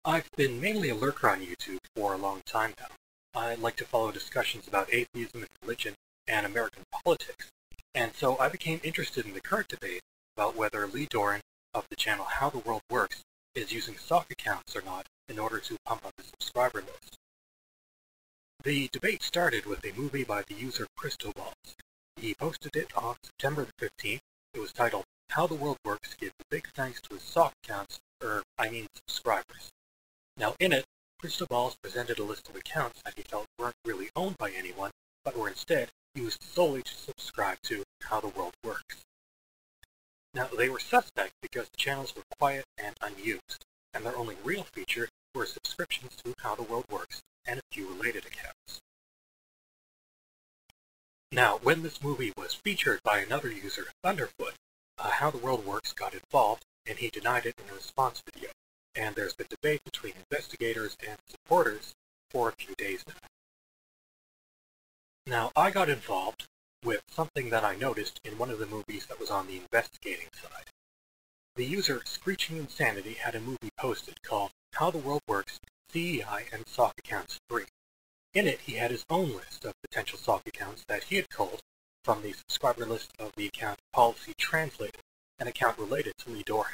I've been mainly a lurker on YouTube for a long time now. I like to follow discussions about atheism and religion and American politics, and so I became interested in the current debate about whether Lee Doran of the channel How the World Works is using sock accounts or not in order to pump up his subscriber list. The debate started with a movie by the user Balls. He posted it on September the 15th. It was titled How the World Works gives a big thanks to his sock accounts, subscribers. Now in it, Balls presented a list of accounts that he felt weren't really owned by anyone, but were instead used solely to subscribe to How the World Works. Now they were suspect because the channels were quiet and unused, and their only real feature were subscriptions to How the World Works and a few related accounts. Now, when this movie was featured by another user, Thunderfoot, How the World Works got involved, and he denied it in a response video, and there's been debate between investigators and supporters for a few days now. Now, I got involved with something that I noticed in one of the movies that was on the investigating side. The user Screeching Insanity had a movie posted called How the World Works, CEI and Sock Accounts 3. In it, he had his own list of potential sock accounts that he had culled from the subscriber list of the account Policy Translated, an account related to Lee Doran.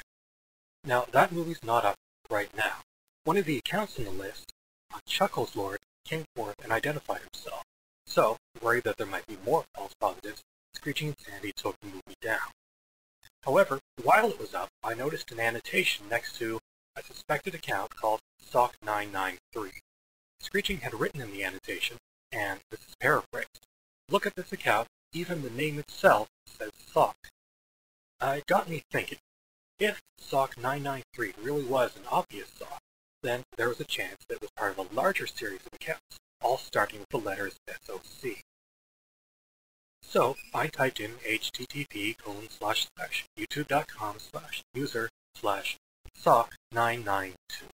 Now, that movie's not up right now. One of the accounts in the list, Chuckles Lord, came forth and identified himself. So, worried that there might be more false positives, Screeching Insanity took the movie down. However, while it was up, I noticed an annotation next to a suspected account called Sock993. Screeching had written in the annotation, and this is paraphrased, "Look at this account, even the name itself says Sock." It got me thinking, if Sock993 really was an obvious sock, then there was a chance that it was part of a larger series of accounts, all starting with the letters SOC. So I typed in http://youtube.com/user/sock992.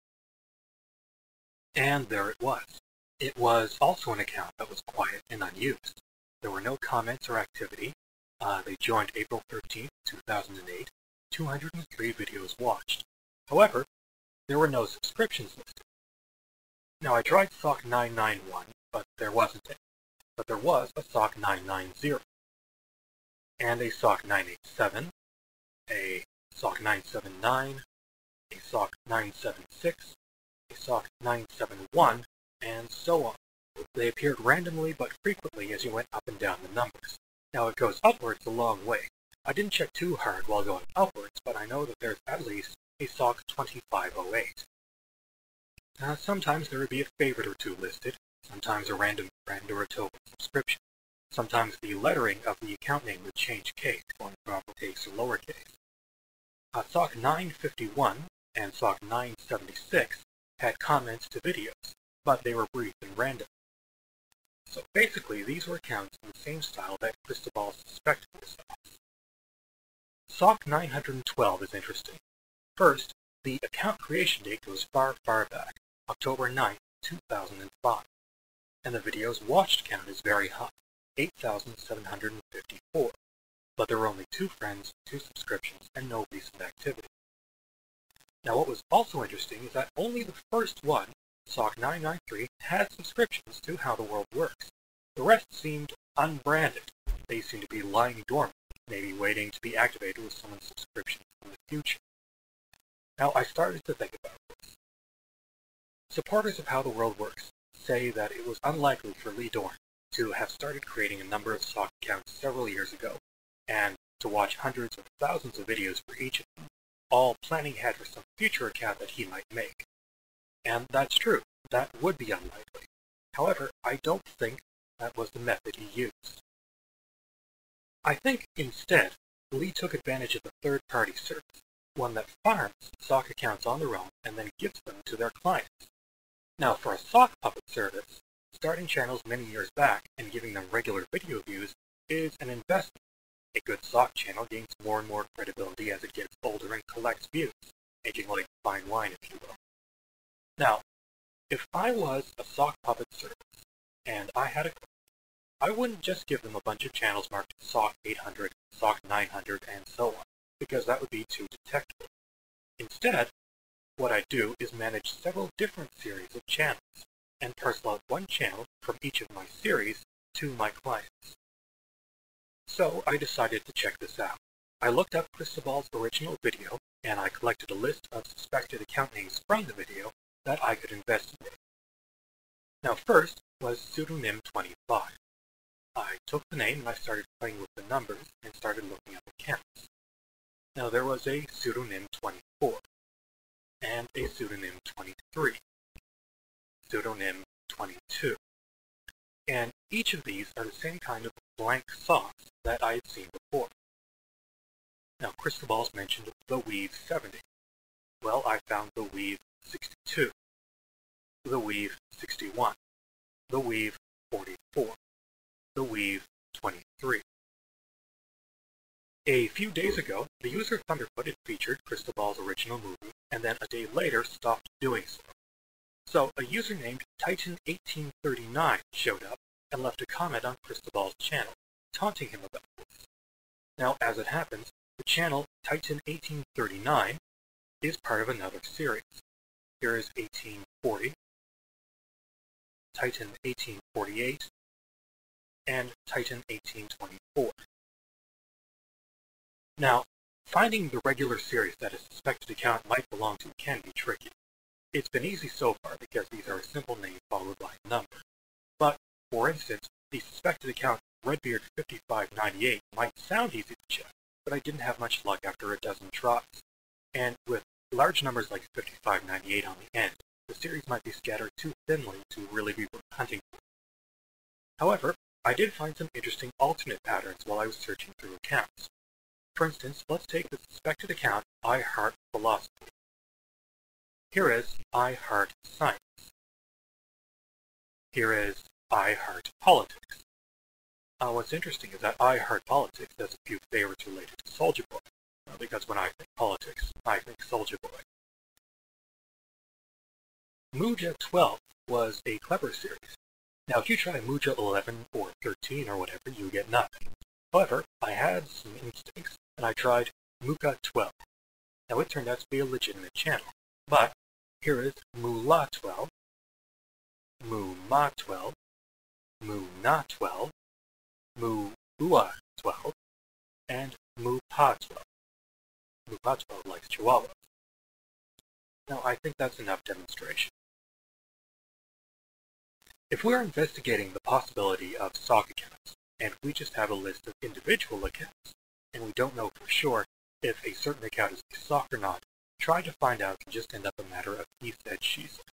And there it was. It was also an account that was quiet and unused. There were no comments or activity. They joined April 13, 2008, 203 videos watched. However, there were no subscriptions listed. Now I tried Sock991, but there wasn't any. But there was a Sock990, and a Sock987, a Sock979, a Sock976, a Sock971, and so on. They appeared randomly but frequently as you went up and down the numbers. Now it goes upwards a long way. I didn't check too hard while going upwards, but I know that there's at least a Sock2508. Sometimes there would be a favorite or two listed, sometimes a random friend or a token subscription. Sometimes the lettering of the account name would change case, going from uppercase or lowercase. Sock951 and Sock976 had comments to videos, but they were brief and random. So basically, these were accounts in the same style that Balls suspected were socks. Sock912 is interesting. First, the account creation date goes far, far back, October 9, 2005. And the videos watched count is very high, 8,754. But there were only 2 friends, 2 subscriptions, and no recent activity. Now what was also interesting is that only the first one, Sock993, had subscriptions to How the World Works. The rest seemed unbranded. They seemed to be lying dormant, maybe waiting to be activated with someone's subscription in the future. Now I started to think about this. Supporters of How the World Works say that it was unlikely for Lee Doran to have started creating a number of sock accounts several years ago, and to watch hundreds or thousands of videos for each of them, all planning ahead for some future account that he might make. And that's true, that would be unlikely. However, I don't think that was the method he used. I think, instead, Lee took advantage of a third-party service, one that farms sock accounts on their own and then gives them to their clients. Now, for a sock puppet service, starting channels many years back and giving them regular video views is an investment. A good sock channel gains more and more credibility as it gets older and collects views, aging like fine wine, if you will. Now, if I was a sock puppet service, and I had a client, I wouldn't just give them a bunch of channels marked Sock 800, Sock 900, and so on, because that would be too detectable. Instead, what I do is manage several different series of channels, and parcel out one channel from each of my series to my clients. So I decided to check this out. I looked up Cristobal's original video, and I collected a list of suspected account names from the video that I could investigate. Now first was pseudonym 25. I took the name and I started playing with the numbers and started looking up accounts. Now there was a pseudonym 24, and a pseudonym 23, pseudonym 22, and each of these are the same kind of blank sauce that I had seen before. Now Cristobal's mentioned the Weave 70. Well, I found the Weave 62, the Weave 61, the Weave 44, the Weave 23. A few days ago, the user Thunderfoot had featured Cristobal's original movie, and then a day later stopped doing so. So a user named Titan1839 showed up and left a comment on Cristobal's channel, taunting him about this. Now, as it happens, the channel Titan1839 is part of another series. Here is 1840, Titan 1848, and Titan 1824. Now, finding the regular series that a suspected account might belong to can be tricky. It's been easy so far because these are a simple name followed by a number. But, for instance, the suspected account Redbeard5598 might sound easy to check, but I didn't have much luck after a dozen tries. And with large numbers like 5598 on the end, the series might be scattered too thinly to really be worth hunting for. However, I did find some interesting alternate patterns while I was searching through accounts. For instance, let's take the suspected account I Heart Philosophy. Here is I Heart Science. Here is I Heart Politics. What's interesting is that I Heart Politics has a few favorites related to Soulja Boy, because when I think politics, I think Soulja Boy. Muja 12 was a clever series. Now if you try Muja 11 or 13 or whatever, you get nothing. However, I had some instincts, and I tried Muka 12. Now it turned out to be a legitimate channel, but here is Mula 12, Mu-Ma 12, Mu-Na 12, Mu-Ua 12, and Mu-Pa 12. Mu-Pa 12 likes Chihuahuas. Now I think that's enough demonstration. If we're investigating the possibility of sock accounts, and we just have a list of individual accounts, and we don't know for sure if a certain account is a sock or not, trying to find out can just end up a matter of he said, she said.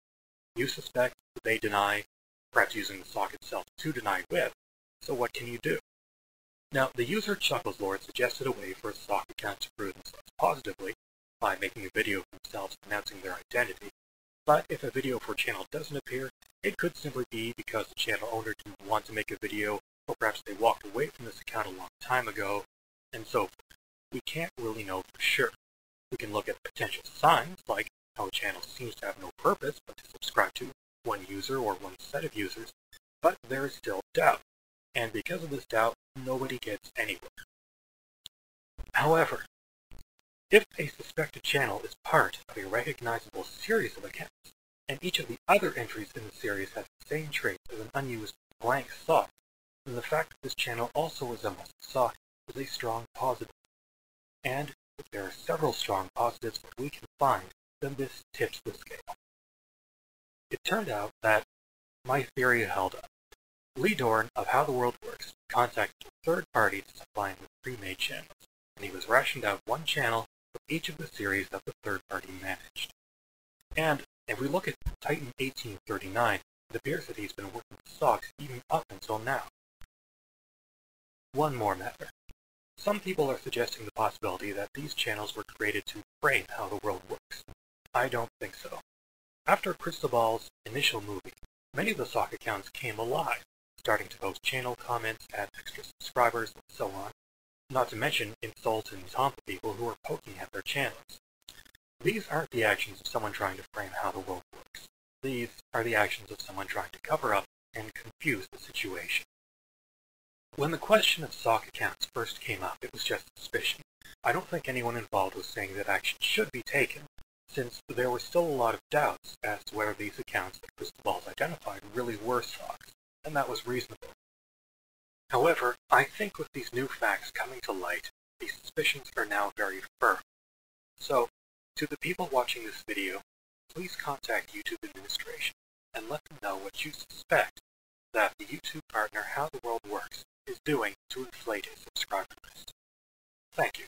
You suspect, they deny, perhaps using the sock itself to deny with, so what can you do? Now, the user Chuckleslord suggested a way for a sock account to prove themselves positively by making a video of themselves announcing their identity, but if a video for a channel doesn't appear, it could simply be because the channel owner didn't want to make a video, or perhaps they walked away from this account a long time ago, and so forth. We can't really know for sure. We can look at potential signs, like how a channel seems to have no purpose but to subscribe to one user or one set of users, but there is still doubt, and because of this doubt, nobody gets anywhere. However, if a suspected channel is part of a recognizable series of accounts, and each of the other entries in the series has the same traits as an unused blank sock, then the fact that this channel also resembles a sock is a strong positive. And if there are several strong positives that we can find, then this tips the scale. It turned out that my theory held up. Lee Dorn of How the World Works contacted a third party to supply him with pre-made channels, and he was rationed out one channel for each of the series that the third party managed. And if we look at Titan 1839, it appears that he's been working with socks even up until now. One more matter. Some people are suggesting the possibility that these channels were created to frame how the world works. I don't think so. After Cristobal's initial movie, many of the sock accounts came alive, starting to post channel comments, add extra subscribers, and so on, not to mention insult and taunt the people who are poking at their channels. These aren't the actions of someone trying to frame how the world works. These are the actions of someone trying to cover up and confuse the situation. When the question of sock accounts first came up, it was just suspicion. I don't think anyone involved was saying that action should be taken, since there were still a lot of doubts as to whether these accounts that Crystal Balls identified really were socks, and that was reasonable. However, I think with these new facts coming to light, these suspicions are now very firm. So, to the people watching this video, please contact YouTube administration and let them know what you suspect that the YouTube partner HowTheWorldWorks is doing to inflate his subscriber list. Thank you.